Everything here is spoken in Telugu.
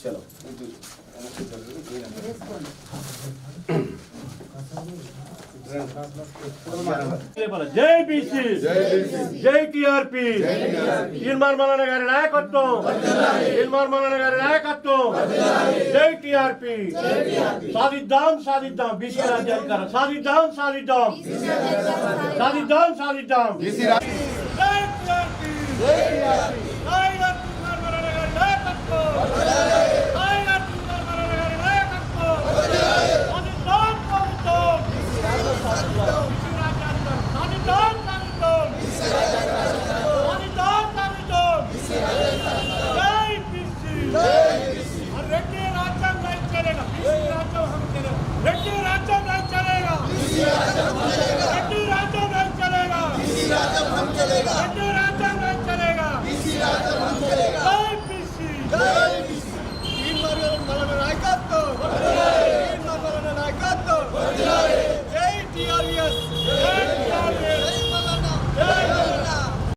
చలో జై బీసీ జై టీఆర్పీ ఇల్మార్ మౌలానా గారి నాయకత్వం ఇల్మార్ మౌలానా గారి నాయకత్వం జై టీఆర్పీ సాధిద్దాం సాధిద్దాం బీసీ రాజ్యాధికారం సాధిద్దాం సాధిద్దాం సాధిద్దాం సాధిద్దాం బీసీ జై టీఆర్పీ